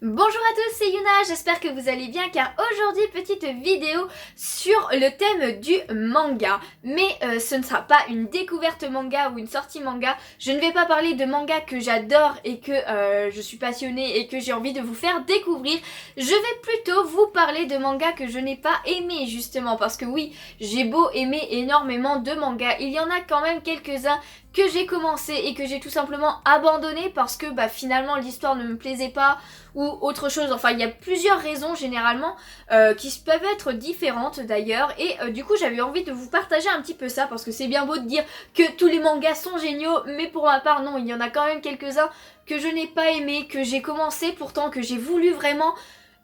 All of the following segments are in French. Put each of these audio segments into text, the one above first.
Bonjour à tous, c'est Yuna, j'espère que vous allez bien car aujourd'hui petite vidéo sur le thème du manga. Mais ce ne sera pas une découverte manga ou une sortie manga, je ne vais pas parler de manga que j'adore et que je suis passionnée et que j'ai envie de vous faire découvrir. Je vais plutôt vous parler de mangas que je n'ai pas aimé justement parce que oui, j'ai beau aimer énormément de mangas, il y en a quand même quelques-uns que j'ai commencé et que j'ai tout simplement abandonné parce que finalement l'histoire ne me plaisait pas ou autre chose. Enfin, il y a plusieurs raisons généralement qui peuvent être différentes d'ailleurs et du coup j'avais envie de vous partager un petit peu ça parce que c'est bien beau de dire que tous les mangas sont géniaux, mais pour ma part non, il y en a quand même quelques-uns que je n'ai pas aimé, que j'ai commencé pourtant, que j'ai voulu vraiment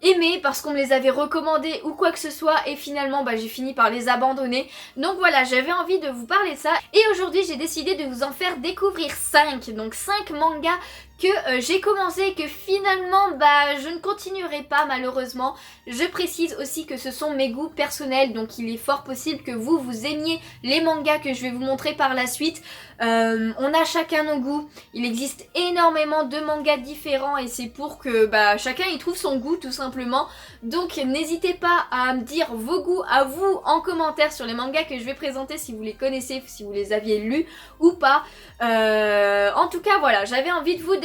aimer parce qu'on me les avait recommandés ou quoi que ce soit et finalement j'ai fini par les abandonner. Donc voilà, j'avais envie de vous parler de ça et aujourd'hui j'ai décidé de vous en faire découvrir 5. Donc 5 mangas que j'ai commencé et que finalement je ne continuerai pas malheureusement. Je précise aussi que ce sont mes goûts personnels, donc il est fort possible que vous aimiez les mangas que je vais vous montrer par la suite. On a chacun nos goûts, il existe énormément de mangas différents et c'est pour que chacun y trouve son goût tout simplement. Donc n'hésitez pas à me dire vos goûts à vous en commentaire sur les mangas que je vais présenter, si vous les connaissez, si vous les aviez lus ou pas. En tout cas voilà, j'avais envie de vous donner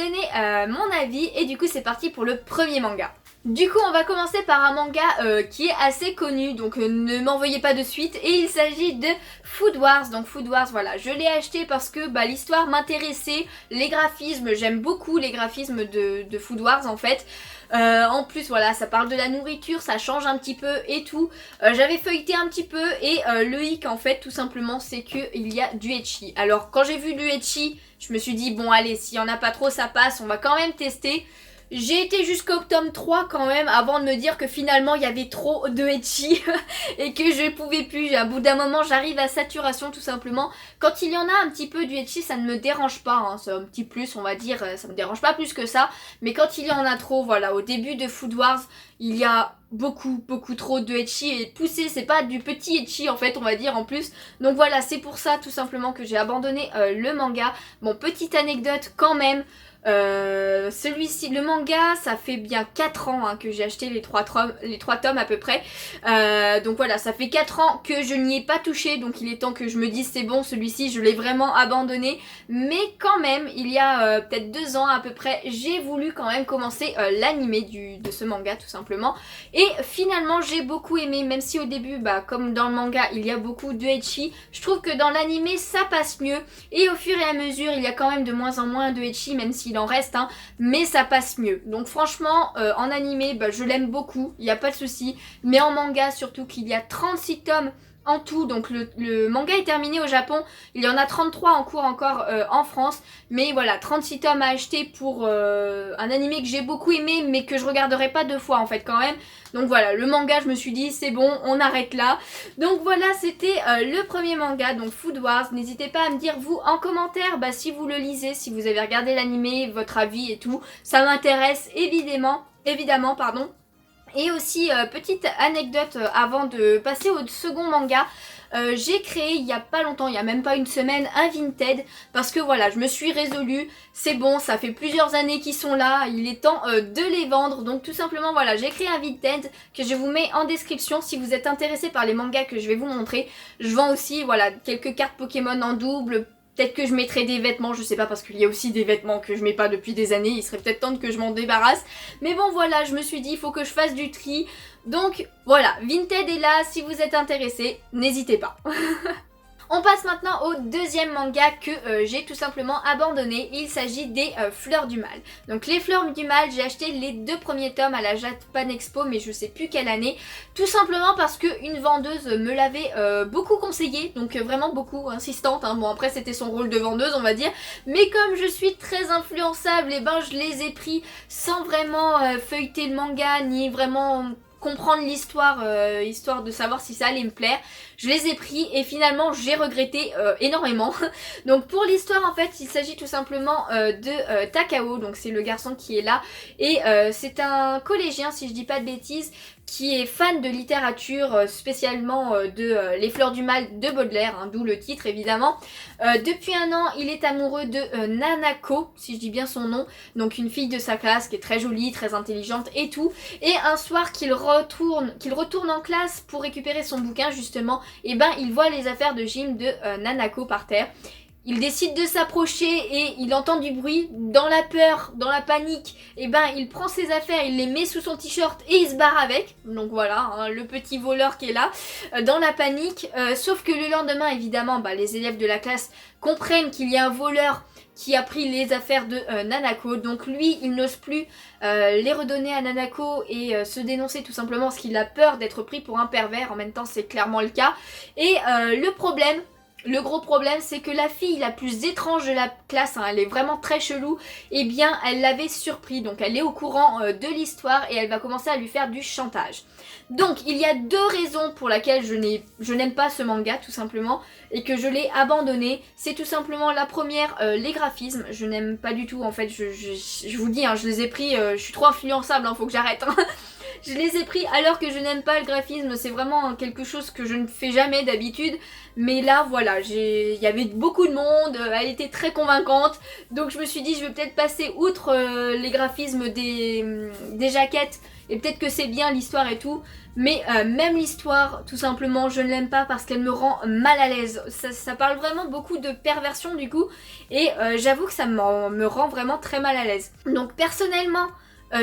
mon avis et du coup c'est parti pour le premier manga. Du coup on va commencer par un manga qui est assez connu, donc ne m'en veuillez pas de suite, et il s'agit de Food Wars. Donc Food Wars, voilà, je l'ai acheté parce que l'histoire m'intéressait, les graphismes, j'aime beaucoup les graphismes de Food Wars en fait. En plus voilà, ça parle de la nourriture, ça change un petit peu et tout. J'avais feuilleté un petit peu et le hic en fait tout simplement c'est qu'il y a du ecchi. Alors quand j'ai vu du ecchi, je me suis dit bon allez, s'il y en a pas trop ça passe, on va quand même tester. J'ai été jusqu'au tome 3 quand même avant de me dire que finalement il y avait trop de ecchi et que je pouvais plus. À bout d'un moment j'arrive à saturation tout simplement. Quand il y en a un petit peu du ecchi ça ne me dérange pas, hein. C'est un petit plus on va dire, ça me dérange pas plus que ça. Mais quand il y en a trop, voilà, au début de Food Wars il y a beaucoup trop de ecchi et poussé, c'est pas du petit ecchi en fait on va dire en plus. Donc voilà, c'est pour ça tout simplement que j'ai abandonné le manga. Bon, petite anecdote quand même. Celui-ci, le manga, ça fait bien 4 ans que j'ai acheté les 3 tomes à peu près. Donc voilà, ça fait 4 ans que je n'y ai pas touché, donc il est temps que je me dise c'est bon, celui-ci je l'ai vraiment abandonné. Mais quand même, il y a peut-être 2 ans à peu près, j'ai voulu quand même commencer l'animé de ce manga tout simplement. Et finalement j'ai beaucoup aimé, même si au début, comme dans le manga, il y a beaucoup de ecchi, je trouve que dans l'animé ça passe mieux. Et au fur et à mesure, il y a quand même de moins en moins de ecchi, même si il en reste, mais ça passe mieux. Donc franchement, en animé, je l'aime beaucoup, il n'y a pas de souci. Mais en manga, surtout qu'il y a 36 tomes en tout, donc le manga est terminé au Japon, il y en a 33 en cours encore en France, mais voilà, 36 tomes à acheter pour un animé que j'ai beaucoup aimé, mais que je regarderai pas 2 fois en fait quand même. Donc voilà, le manga je me suis dit c'est bon, on arrête là. Donc voilà, c'était le premier manga, donc Food Wars. N'hésitez pas à me dire vous en commentaire si vous le lisez, si vous avez regardé l'animé, votre avis et tout, ça m'intéresse évidemment pardon. Et aussi, petite anecdote avant de passer au second manga, j'ai créé il y a pas longtemps, il y a même pas une semaine, un Vinted, parce que voilà, je me suis résolue, c'est bon, ça fait plusieurs années qu'ils sont là, il est temps de les vendre. Donc tout simplement voilà, j'ai créé un Vinted que je vous mets en description si vous êtes intéressé par les mangas que je vais vous montrer. Je vends aussi voilà quelques cartes Pokémon en double. Peut-être que je mettrai des vêtements, je sais pas, parce qu'il y a aussi des vêtements que je mets pas depuis des années, il serait peut-être temps que je m'en débarrasse. Mais bon voilà, je me suis dit, il faut que je fasse du tri. Donc voilà, Vinted est là, si vous êtes intéressé, n'hésitez pas. On passe maintenant au deuxième manga que j'ai tout simplement abandonné. Il s'agit des Fleurs du Mal. Donc les Fleurs du Mal, j'ai acheté les 2 premiers tomes à la Japan Expo, mais je sais plus quelle année. Tout simplement parce qu'une vendeuse me l'avait beaucoup conseillé, donc vraiment beaucoup insistante. Bon après c'était son rôle de vendeuse on va dire. Mais comme je suis très influençable, et je les ai pris sans vraiment feuilleter le manga, ni vraiment comprendre l'histoire, histoire de savoir si ça allait me plaire. Je les ai pris et finalement j'ai regretté énormément. Donc pour l'histoire en fait il s'agit tout simplement de Takao, donc c'est le garçon qui est là et c'est un collégien si je dis pas de bêtises qui est fan de littérature, spécialement de Les Fleurs du Mal de Baudelaire, hein, d'où le titre évidemment. Depuis un an, il est amoureux de Nanako, si je dis bien son nom, donc une fille de sa classe qui est très jolie, très intelligente et tout. Et un soir qu'il retourne en classe pour récupérer son bouquin justement, et ben il voit les affaires de gym de Nanako par terre. Il décide de s'approcher et il entend du bruit. Dans la peur, dans la panique, et ben il prend ses affaires, il les met sous son t-shirt et il se barre avec. Donc voilà, hein, le petit voleur qui est là, dans la panique. Sauf que le lendemain, évidemment, les élèves de la classe comprennent qu'il y a un voleur qui a pris les affaires de Nanako. Donc lui, il n'ose plus les redonner à Nanako et se dénoncer tout simplement parce qu'il a peur d'être pris pour un pervers. En même temps, c'est clairement le cas. Et le gros problème, c'est que la fille la plus étrange de la classe, hein, elle est vraiment très chelou, et bien elle l'avait surpris, donc elle est au courant de l'histoire et elle va commencer à lui faire du chantage. Donc il y a deux raisons pour lesquelles je n'aime pas ce manga tout simplement et que je l'ai abandonné. C'est tout simplement la première, les graphismes, je n'aime pas du tout en fait, je vous dis, hein, je les ai pris, je suis trop influençable, hein, faut que j'arrête. Hein. Je les ai pris alors que je n'aime pas le graphisme, c'est vraiment quelque chose que je ne fais jamais d'habitude. Mais là voilà, il y avait beaucoup de monde, elle était très convaincante. Donc je me suis dit je vais peut-être passer outre les graphismes des jaquettes. Et peut-être que c'est bien l'histoire et tout. Mais même l'histoire, tout simplement, je ne l'aime pas parce qu'elle me rend mal à l'aise. Ça parle vraiment beaucoup de perversion du coup. Et j'avoue que ça me rend vraiment très mal à l'aise. Donc personnellement...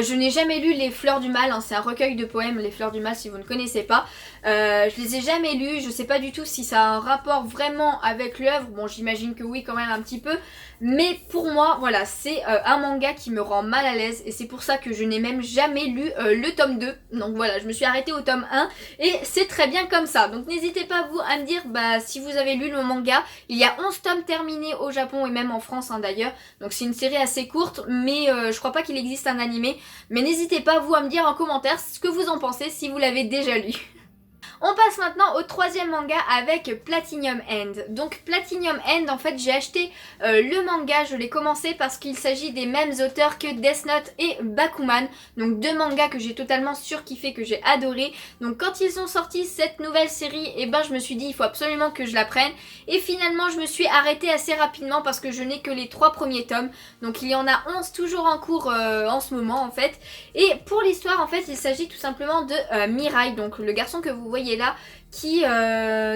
je n'ai jamais lu Les Fleurs du Mal, hein, c'est un recueil de poèmes, Les Fleurs du Mal si vous ne connaissez pas. Je les ai jamais lus, je sais pas du tout si ça a un rapport vraiment avec l'œuvre, bon j'imagine que oui quand même un petit peu. Mais pour moi, voilà, c'est un manga qui me rend mal à l'aise et c'est pour ça que je n'ai même jamais lu le tome 2. Donc voilà, je me suis arrêtée au tome 1 et c'est très bien comme ça. Donc n'hésitez pas vous à me dire si vous avez lu le manga. Il y a 11 tomes terminés au Japon et même en France hein, d'ailleurs. Donc c'est une série assez courte mais je crois pas qu'il existe un animé. Mais n'hésitez pas vous à me dire en commentaire ce que vous en pensez si vous l'avez déjà lu. On passe maintenant au troisième manga avec Platinum End. Donc Platinum End, en fait j'ai acheté le manga, je l'ai commencé parce qu'il s'agit des mêmes auteurs que Death Note et Bakuman. Donc deux mangas que j'ai totalement surkiffé, que j'ai adoré. Donc quand ils ont sorti cette nouvelle série, et je me suis dit il faut absolument que je la prenne. Et finalement je me suis arrêtée assez rapidement parce que je n'ai que les 3 premiers tomes. Donc il y en a 11 toujours en cours en ce moment en fait. Et pour l'histoire en fait il s'agit tout simplement de Mirai, donc le garçon que vous voyez là,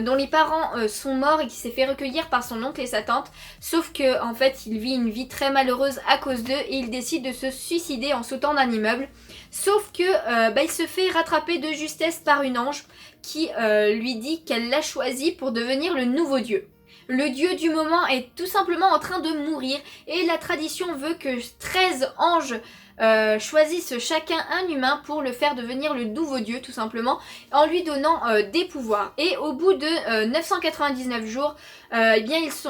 dont les parents sont morts et qui s'est fait recueillir par son oncle et sa tante. Sauf que en fait il vit une vie très malheureuse à cause d'eux et il décide de se suicider en sautant d'un immeuble. Sauf que il se fait rattraper de justesse par une ange qui lui dit qu'elle l'a choisi pour devenir le nouveau dieu. Le dieu du moment est tout simplement en train de mourir et la tradition veut que 13 anges choisissent chacun un humain pour le faire devenir le nouveau dieu tout simplement en lui donnant des pouvoirs. Et au bout de 999 jours,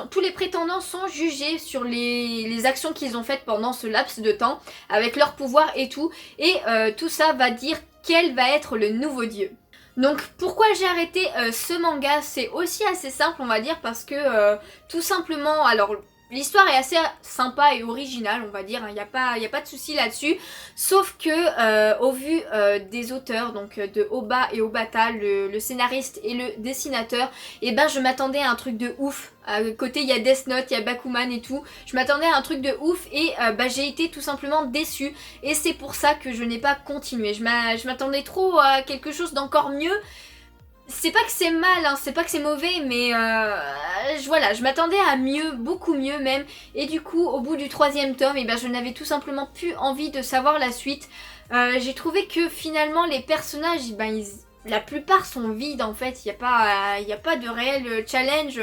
tous les prétendants sont jugés sur les actions qu'ils ont faites pendant ce laps de temps avec leurs pouvoirs et tout. Et tout ça va dire quel va être le nouveau dieu. Donc pourquoi j'ai arrêté ce manga, c'est aussi assez simple on va dire parce que tout simplement, alors l'histoire est assez sympa et originale on va dire, il n'y a pas de souci là-dessus, sauf que au vu des auteurs, donc de Oba et Obata, le scénariste et le dessinateur, et je m'attendais à un truc de ouf. À côté il y a Death Note, il y a Bakuman et tout, je m'attendais à un truc de ouf et j'ai été tout simplement déçue et c'est pour ça que je n'ai pas continué. Je m'attendais trop à quelque chose d'encore mieux. C'est pas que c'est mal, hein, c'est pas que c'est mauvais, mais voilà, je m'attendais à mieux, beaucoup mieux même. Et du coup, au bout du 3e tome, je n'avais tout simplement plus envie de savoir la suite. J'ai trouvé que finalement les personnages, la plupart sont vides en fait, il n'y a pas de réel challenge,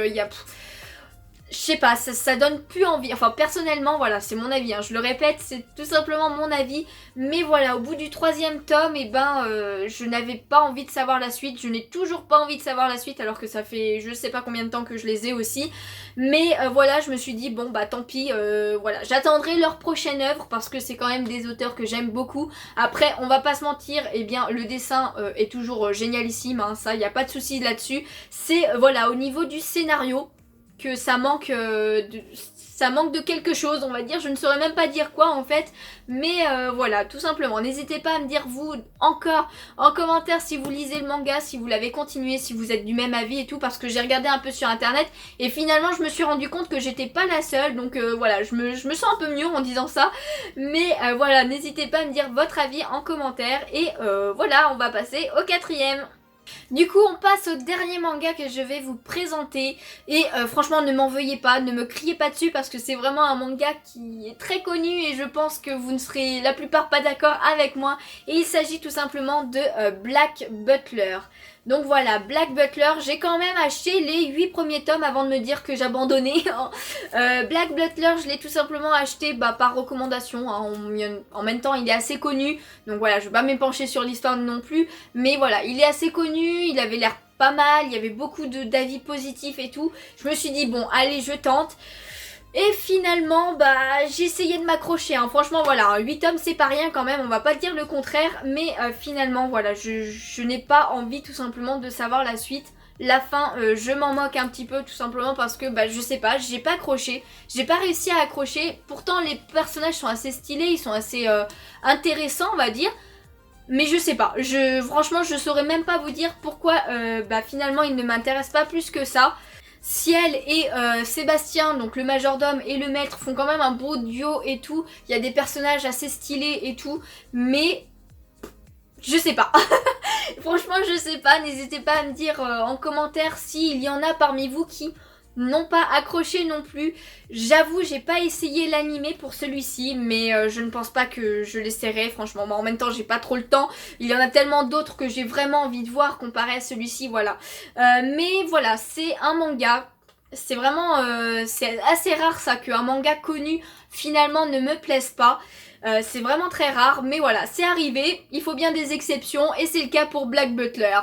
je sais pas, ça donne plus envie. Enfin, personnellement, voilà, c'est mon avis, hein, je le répète, c'est tout simplement mon avis. Mais voilà, au bout du 3e tome, et ben, je n'avais pas envie de savoir la suite. Je n'ai toujours pas envie de savoir la suite, alors que ça fait je sais pas combien de temps que je les ai aussi. Mais voilà, je me suis dit, bon bah tant pis, voilà, j'attendrai leur prochaine œuvre, parce que c'est quand même des auteurs que j'aime beaucoup. Après, on va pas se mentir, et bien, le dessin est toujours génialissime, hein, ça, y a pas de souci là-dessus. C'est, voilà, au niveau du scénario, que ça manque de quelque chose, on va dire. Je ne saurais même pas dire quoi en fait, mais voilà, tout simplement. N'hésitez pas à me dire vous encore en commentaire si vous lisez le manga, si vous l'avez continué, si vous êtes du même avis et tout, parce que j'ai regardé un peu sur internet et finalement je me suis rendu compte que j'étais pas la seule, donc voilà, je me sens un peu mieux en disant ça, mais voilà, n'hésitez pas à me dire votre avis en commentaire et voilà, on va passer au 4e. Du coup on passe au dernier manga que je vais vous présenter et franchement ne m'en veuillez pas, ne me criez pas dessus parce que c'est vraiment un manga qui est très connu et je pense que vous ne serez la plupart pas d'accord avec moi et il s'agit tout simplement de Black Butler. Donc voilà, Black Butler, j'ai quand même acheté les 8 premiers tomes avant de me dire que j'abandonnais. Black Butler, je l'ai tout simplement acheté par recommandation, hein. En même temps il est assez connu, donc voilà, je vais pas m'épancher sur l'histoire non plus, mais voilà, il est assez connu, il avait l'air pas mal, il y avait beaucoup d'avis positifs et tout. Je me suis dit bon, allez, je tente. Et finalement, j'ai essayé de m'accrocher, hein. Franchement, voilà, 8 tomes c'est pas rien quand même, on va pas dire le contraire, mais finalement, voilà, je n'ai pas envie tout simplement de savoir la suite. La fin, je m'en moque un petit peu tout simplement parce que, je sais pas, j'ai pas accroché, j'ai pas réussi à accrocher. Pourtant, les personnages sont assez stylés, ils sont assez intéressants, on va dire. Mais je sais pas, franchement, je saurais même pas vous dire pourquoi finalement ils ne m'intéressent pas plus que ça. Ciel et Sébastien, donc le majordome et le maître, font quand même un beau duo et tout. Il y a des personnages assez stylés et tout, mais je sais pas. Franchement, je sais pas. N'hésitez pas à me dire en commentaire s'il y en a parmi vous qui n'ont pas accroché non plus. J'avoue, j'ai pas essayé l'animé pour celui-ci, mais je ne pense pas que je l'essaierai, franchement. En même temps, j'ai pas trop le temps. Il y en a tellement d'autres que j'ai vraiment envie de voir comparé à celui-ci, voilà. Mais voilà, c'est un manga. C'est vraiment... c'est assez rare ça, qu'un manga connu finalement ne me plaise pas. C'est vraiment très rare, mais voilà, c'est arrivé. Il faut bien des exceptions, et c'est le cas pour Black Butler.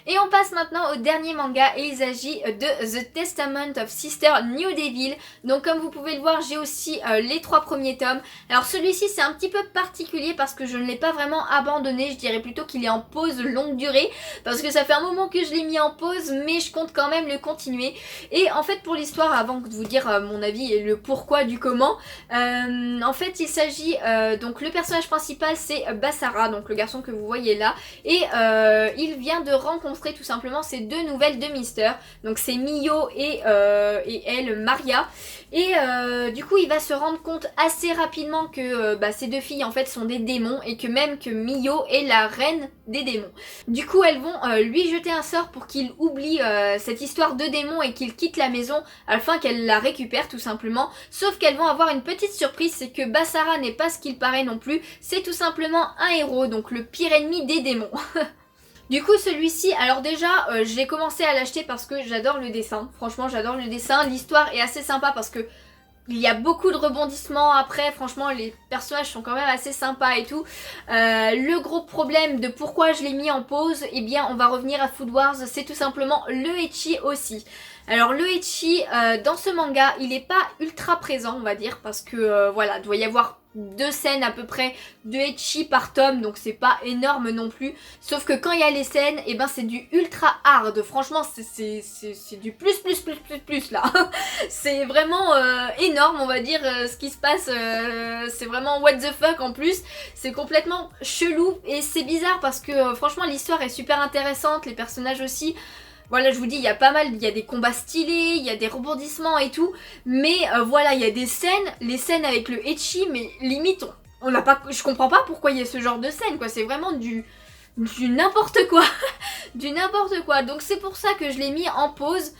Et on passe maintenant au dernier manga et il s'agit de The Testament of Sister New Devil. Donc comme vous pouvez le voir, j'ai aussi les 3 premiers tomes. Alors celui-ci c'est un petit peu particulier parce que je ne l'ai pas vraiment abandonné, je dirais plutôt qu'il est en pause longue durée parce que ça fait un moment que je l'ai mis en pause, mais je compte quand même le continuer. Et en fait pour l'histoire, avant de vous dire mon avis et le pourquoi du comment, en fait il s'agit, donc le personnage principal c'est Basara, donc le garçon que vous voyez là, et il vient de rencontrer tout simplement ces 2 nouvelles demi-sœurs, donc c'est Mio et elle, Maria, et du coup il va se rendre compte assez rapidement que ces 2 filles en fait sont des démons et que même que Mio est la reine des démons. Du coup elles vont lui jeter un sort pour qu'il oublie cette histoire de démons et qu'il quitte la maison afin qu'elle la récupère tout simplement, sauf qu'elles vont avoir une petite surprise, c'est que Basara n'est pas ce qu'il paraît non plus, c'est tout simplement un héros, donc le pire ennemi des démons. Du coup celui-ci, alors déjà j'ai commencé à l'acheter parce que j'adore le dessin, franchement j'adore le dessin, l'histoire est assez sympa parce que il y a beaucoup de rebondissements après, franchement les personnages sont quand même assez sympas et tout. Le gros problème de pourquoi je l'ai mis en pause, eh bien on va revenir à Food Wars, c'est tout simplement le ecchi aussi. Alors le ecchi dans ce manga il est pas ultra présent on va dire parce que voilà, doit y avoir 2 scènes à peu près de ecchi par tome, donc c'est pas énorme non plus, sauf que quand il y a les scènes, et c'est du ultra hard, franchement c'est du plus là. C'est vraiment énorme on va dire ce qui se passe, c'est vraiment what the fuck en plus, c'est complètement chelou et c'est bizarre parce que franchement l'histoire est super intéressante, les personnages aussi. Voilà, je vous dis, il y a pas mal, il y a des combats stylés, il y a des rebondissements et tout, mais voilà, il y a des scènes, les scènes avec le ecchi, mais limite, on n'a pas, je comprends pas pourquoi il y a ce genre de scène, quoi, c'est vraiment du n'importe quoi, du n'importe quoi, donc c'est pour ça que je l'ai mis en pause,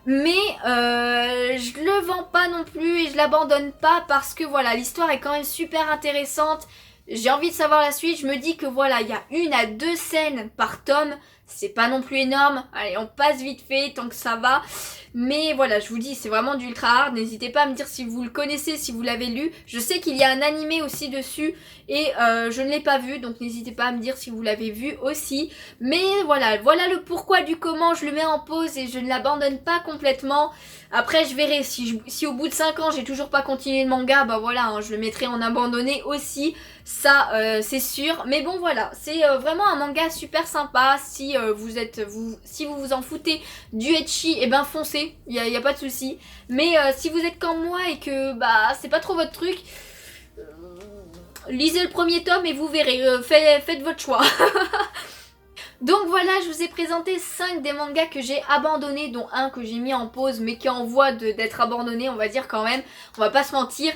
mais je le vends pas non plus et je l'abandonne pas parce que voilà, l'histoire est quand même super intéressante, j'ai envie de savoir la suite, je me dis que voilà, il y a 1 à 2 scènes par tome, c'est pas non plus énorme. Allez, on passe vite fait tant que ça va. Mais voilà, je vous dis, c'est vraiment du ultra hard. N'hésitez pas à me dire si vous le connaissez, si vous l'avez lu. Je sais qu'il y a un animé aussi dessus et je ne l'ai pas vu, donc n'hésitez pas à me dire si vous l'avez vu aussi. Mais voilà le pourquoi du comment. Je le mets en pause et je ne l'abandonne pas complètement. Après, je verrai si au bout de 5 ans j'ai toujours pas continué le manga, bah voilà, hein, je le mettrai en abandonné aussi. Ça, c'est sûr. Mais bon, voilà, c'est vraiment un manga super sympa. Si si vous vous en foutez du ecchi, et ben foncez, y a pas de souci. Mais si vous êtes comme moi et que bah c'est pas trop votre truc, lisez le premier tome et vous verrez. Faites votre choix. Donc voilà, je vous ai présenté 5 des mangas que j'ai abandonnés, dont un que j'ai mis en pause mais qui est en voie d'être abandonné, on va dire quand même, on va pas se mentir.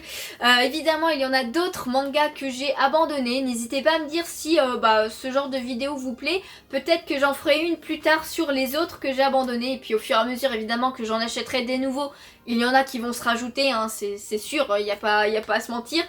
Évidemment, il y en a d'autres mangas que j'ai abandonnés, n'hésitez pas à me dire si ce genre de vidéo vous plaît. Peut-être que j'en ferai une plus tard sur les autres que j'ai abandonnés, et puis au fur et à mesure évidemment que j'en achèterai des nouveaux, il y en a qui vont se rajouter, hein, c'est sûr, il n'y a pas à se mentir.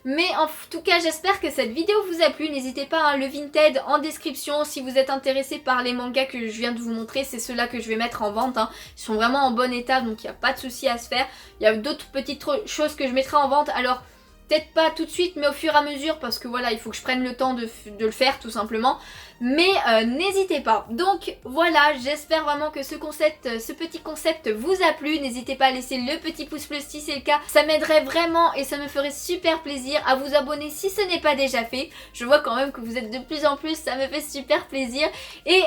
Mais en tout cas, j'espère que cette vidéo vous a plu. N'hésitez pas, hein, le Vinted en description si vous êtes intéressé par les mangas que je viens de vous montrer. C'est ceux-là que je vais mettre en vente, hein. Ils sont vraiment en bon état, donc il n'y a pas de souci à se faire. Il y a d'autres petites choses que je mettrai en vente. Alors, peut-être pas tout de suite, mais au fur et à mesure, parce que voilà, il faut que je prenne le temps de le faire tout simplement. Mais n'hésitez pas. Donc voilà, j'espère vraiment que ce petit concept vous a plu. N'hésitez pas à laisser le petit pouce bleu si c'est le cas. Ça m'aiderait vraiment et ça me ferait super plaisir. À vous abonner si ce n'est pas déjà fait. Je vois quand même que vous êtes de plus en plus, ça me fait super plaisir. Et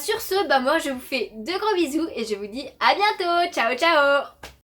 sur ce, moi je vous fais de gros bisous et je vous dis à bientôt. Ciao ciao.